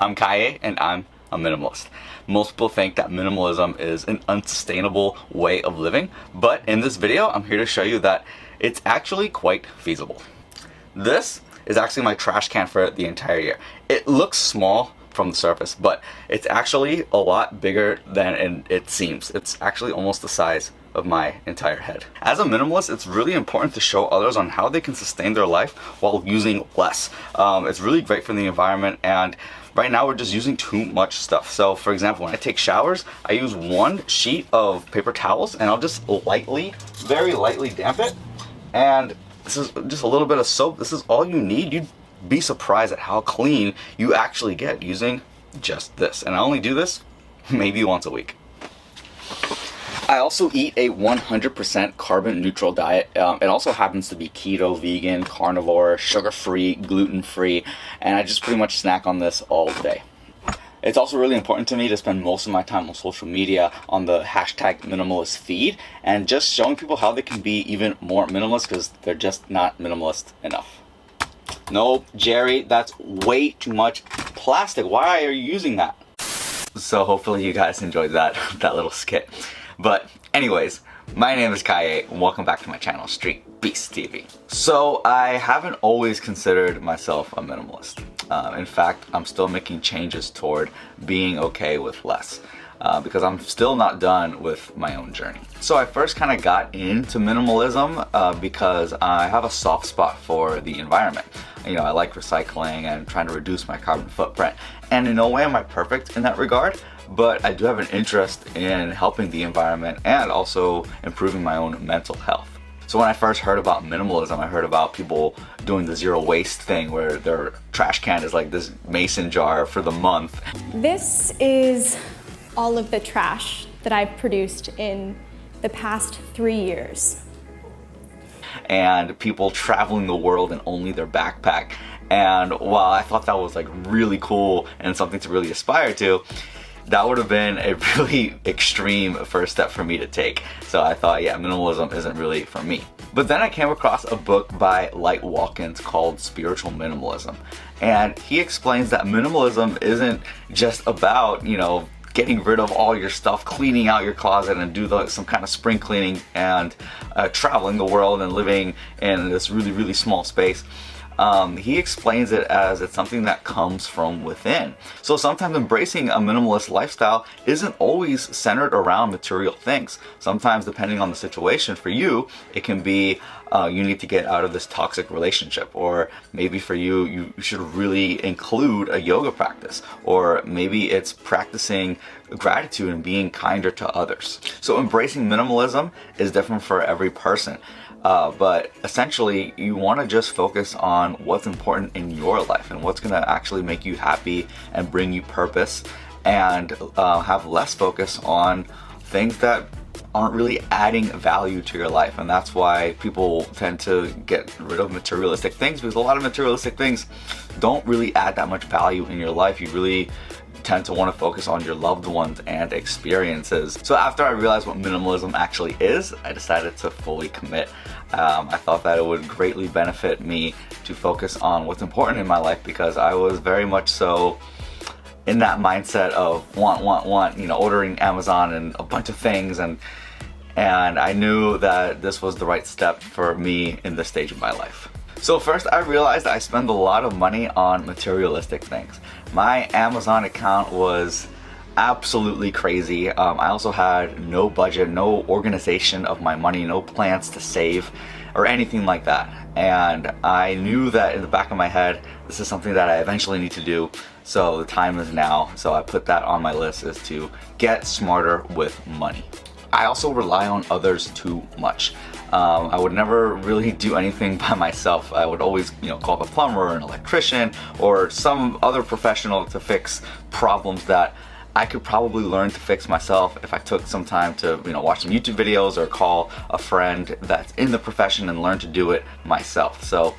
I'm Kaye and I'm a minimalist. Most people think that minimalism is an unsustainable way of living, but in this video I'm here to show you that it's actually quite feasible. This is actually my trash can for the entire year. It looks small from the surface, but it's actually a lot bigger than it seems. It's actually almost the size of my entire head. As a minimalist, it's really important to show others on how they can sustain their life while using less. It's really great for the environment, and right now we're just using too much stuff. So for example, when I take showers, I use one sheet of paper towels and I'll just very lightly damp it. And this is just a little bit of soap. This is all you need. You'd be surprised at how clean you actually get using just this. And I only do this maybe once a week. I also eat a 100% carbon neutral diet. It also happens to be keto, vegan, carnivore, sugar-free, gluten-free, and I just pretty much snack on this all day. It's also really important to me to spend most of my time on social media on the #minimalist feed and just showing people how they can be even more minimalist because they're just not minimalist enough. No, Jerry, that's way too much plastic. Why are you using that? So hopefully you guys enjoyed that little skit. But anyways, my name is Kaye and welcome back to my channel, Street Beast TV. So I haven't always considered myself a minimalist. In fact, I'm still making changes toward being okay with less. Because I'm still not done with my own journey. So I first kind of got into minimalism because I have a soft spot for the environment. You know, I like recycling and trying to reduce my carbon footprint. And in no way am I perfect in that regard, but I do have an interest in helping the environment and also improving my own mental health. So when I first heard about minimalism, I heard about people doing the zero waste thing where their trash can is like this mason jar for the month. This is all of the trash that I've produced in the past 3 years. And people traveling the world in only their backpack. And while I thought that was like really cool and something to really aspire to, that would have been a really extreme first step for me to take. So I thought, yeah, minimalism isn't really for me. But then I came across a book by Light Watkins called Spiritual Minimalism. And he explains that minimalism isn't just about, you know, getting rid of all your stuff, cleaning out your closet and do some kind of spring cleaning and traveling the world and living in this really small space. He explains it as it's something that comes from within. So sometimes embracing a minimalist lifestyle isn't always centered around material things. Sometimes, depending on the situation for you, it can be you need to get out of this toxic relationship, or maybe for you, you should really include a yoga practice, or maybe it's practicing gratitude and being kinder to others. So embracing minimalism is different for every person. But essentially, you want to just focus on what's important in your life and what's going to actually make you happy and bring you purpose, and have less focus on things that aren't really adding value to your life. And that's why people tend to get rid of materialistic things, because a lot of materialistic things don't really add that much value in your life. You really tend to want to focus on your loved ones and experiences. So after I realized what minimalism actually is, I decided to fully commit. I thought that it would greatly benefit me to focus on what's important in my life, because I was very much so in that mindset of want, you know, ordering Amazon and a bunch of things, and I knew that this was the right step for me in this stage of my life. So first I realized I spend a lot of money on materialistic things. My Amazon account was absolutely crazy. I also had no budget, no organization of my money, no plans to save or anything like that. And I knew that in the back of my head, this is something that I eventually need to do. So the time is now. So I put that on my list, is to get smarter with money. I also rely on others too much. I would never really do anything by myself. I would always, you know, call up a plumber or an electrician or some other professional to fix problems that I could probably learn to fix myself if I took some time to, you know, watch some YouTube videos or call a friend that's in the profession and learn to do it myself. So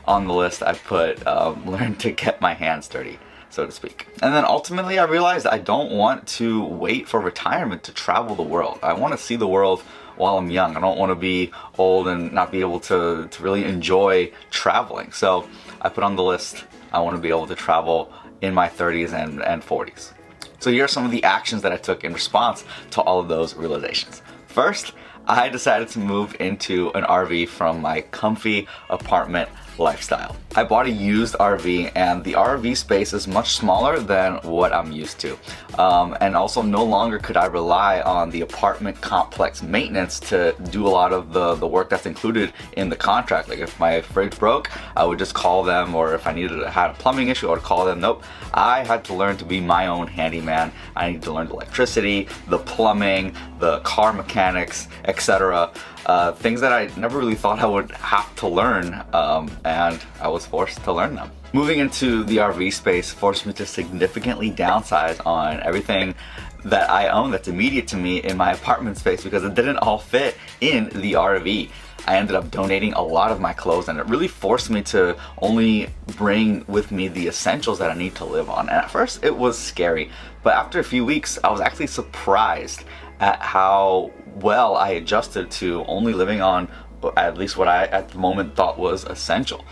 on the list I put learn to get my hands dirty, so to speak. And then ultimately I realized I don't want to wait for retirement to travel the world. I want to see the world while I'm young. I don't want to be old and not be able to really enjoy traveling. So I put on the list, I want to be able to travel in my 30s and 40s. So here are some of the actions that I took in response to all of those realizations. First, I decided to move into an RV from my comfy apartment lifestyle. I bought a used RV, and the RV space is much smaller than what I'm used to. And also no longer could I rely on the apartment complex maintenance to do a lot of the work that's included in the contract. Like if my fridge broke, I would just call them, or if I had a plumbing issue, I would call them. Nope. I had to learn to be my own handyman. I needed to learn the electricity, the plumbing, the car mechanics, etc. Things that I never really thought I would have to learn, and I was forced to learn them. Moving into the RV space forced me to significantly downsize on everything that I own that's immediate to me in my apartment space, because it didn't all fit in the RV. I ended up donating a lot of my clothes, and it really forced me to only bring with me the essentials that I need to live on. And at first it was scary, but after a few weeks I was actually surprised at how well I adjusted to only living on at least what I at the moment thought was essential.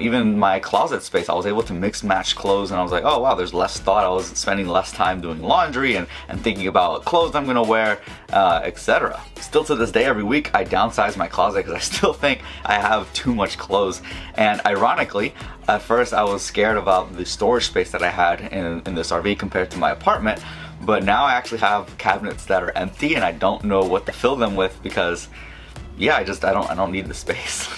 Even my closet space, I was able to mix match clothes, and I was like, oh wow, there's less thought. I was spending less time doing laundry and thinking about clothes I'm gonna wear, etc. Still to this day, every week I downsize my closet because I still think I have too much clothes. And ironically, at first I was scared about the storage space that I had in this RV compared to my apartment, but now I actually have cabinets that are empty and I don't know what to fill them with, because yeah, I don't need the space.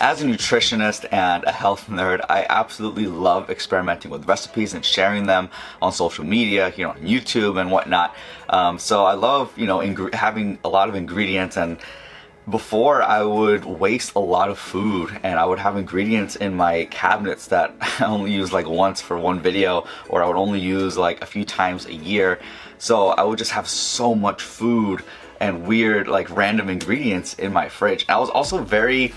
As a nutritionist and a health nerd, I absolutely love experimenting with recipes and sharing them on social media, here on YouTube and whatnot. So I love, having a lot of ingredients, and before I would waste a lot of food, and I would have ingredients in my cabinets that I only use like once for one video, or I would only use like a few times a year. So I would just have so much food and weird like random ingredients in my fridge. I was also very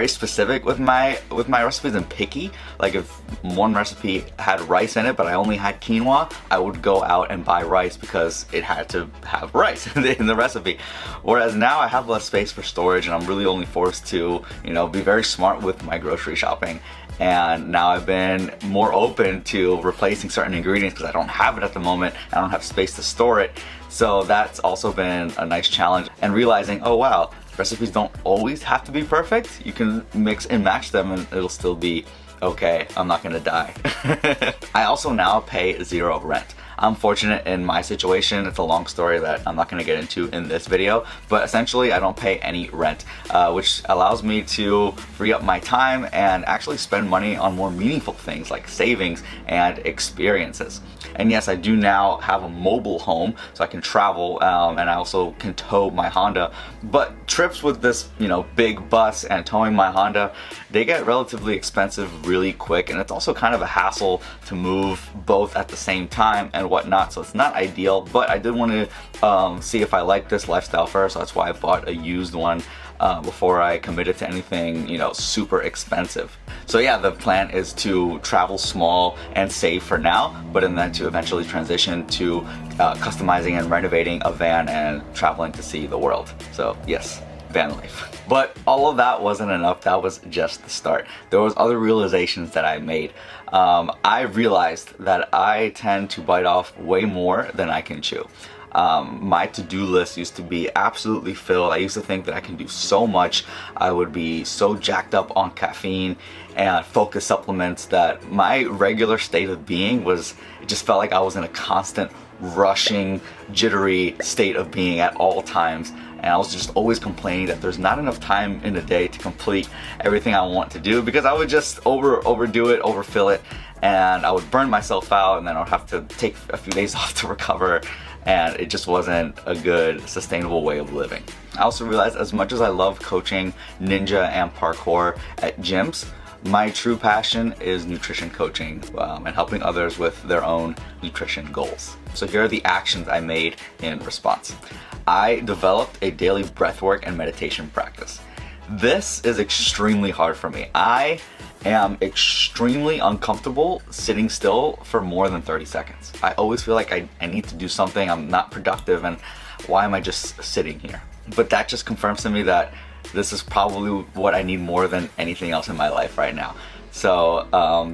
specific with my recipes and picky. Like if one recipe had rice in it but I only had quinoa, I would go out and buy rice because it had to have rice in the recipe. Whereas now I have less space for storage, and I'm really only forced to be very smart with my grocery shopping. And now I've been more open to replacing certain ingredients because I don't have it at the moment. I don't have space to store it. So that's also been a nice challenge, and realizing, oh wow, recipes don't always have to be perfect. You can mix and match them and it'll still be okay. I'm not gonna die. I also now pay 0 rent. I'm fortunate in my situation. It's a long story that I'm not going to get into in this video, but essentially I don't pay any rent, which allows me to free up my time and actually spend money on more meaningful things like savings and experiences. And yes, I do now have a mobile home, so I can travel, and I also can tow my Honda. But trips with this, big bus and towing my Honda, they get relatively expensive really quick, and it's also kind of a hassle to move both at the same time and whatnot, so it's not ideal. But I did want to see if I like this lifestyle first, so that's why I bought a used one before I committed to anything super expensive. So yeah, the plan is to travel small and save for now, but then to eventually transition to customizing and renovating a van and traveling to see the world. So yes, van life. But all of that wasn't enough. That was just the start. There was other realizations that I made. I realized that I tend to bite off way more than I can chew. My to-do list used to be absolutely filled. I used to think that I can do so much. I would be so jacked up on caffeine and focus supplements that my regular state of being it just felt like I was in a constant rushing, jittery state of being at all times. And I was just always complaining that there's not enough time in a day to complete everything I want to do, because I would just overdo it, overfill it, and I would burn myself out, and then I would have to take a few days off to recover, and it just wasn't a good, sustainable way of living. I also realized, as much as I love coaching ninja and parkour at gyms, my true passion is nutrition coaching and helping others with their own nutrition goals. So here are the actions I made in response. I developed a daily breathwork and meditation practice. This is extremely hard for me. I am extremely uncomfortable sitting still for more than 30 seconds. I always feel like I need to do something. I'm not productive, and why am I just sitting here? But that just confirms to me that this is probably what I need more than anything else in my life right now. So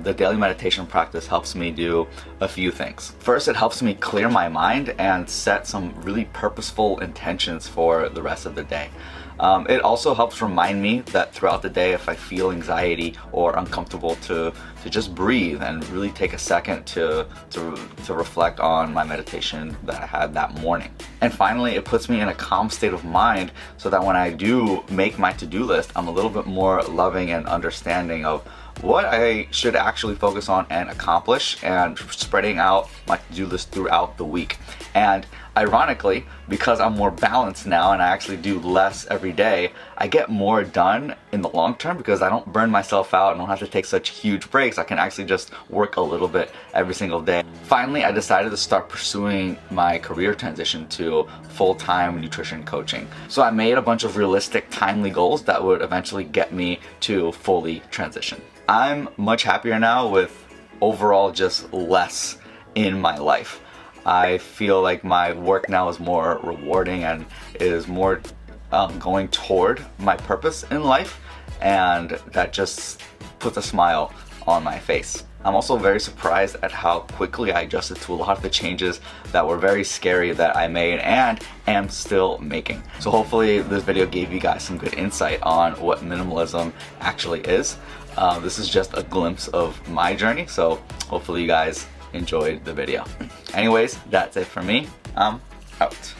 the daily meditation practice helps me do a few things. First, it helps me clear my mind and set some really purposeful intentions for the rest of the day. It also helps remind me that throughout the day, if I feel anxiety or uncomfortable, to just breathe and really take a second to reflect on my meditation that I had that morning. And finally, it puts me in a calm state of mind so that when I do make my to-do list, I'm a little bit more loving and understanding of what I should actually focus on and accomplish, and spreading out my to-do list throughout the week. And ironically, because I'm more balanced now and I actually do less every day, I get more done in the long term because I don't burn myself out and don't have to take such huge breaks. I can actually just work a little bit every single day. Finally, I decided to start pursuing my career transition to full-time nutrition coaching. So I made a bunch of realistic, timely goals that would eventually get me to fully transition. I'm much happier now with overall just less in my life. I feel like my work now is more rewarding and is more going toward my purpose in life, and that just puts a smile on my face. I'm also very surprised at how quickly I adjusted to a lot of the changes that were very scary that I made and am still making. So hopefully this video gave you guys some good insight on what minimalism actually is. This is just a glimpse of my journey, so hopefully you guys enjoyed the video. Anyways, that's it for me. I'm out.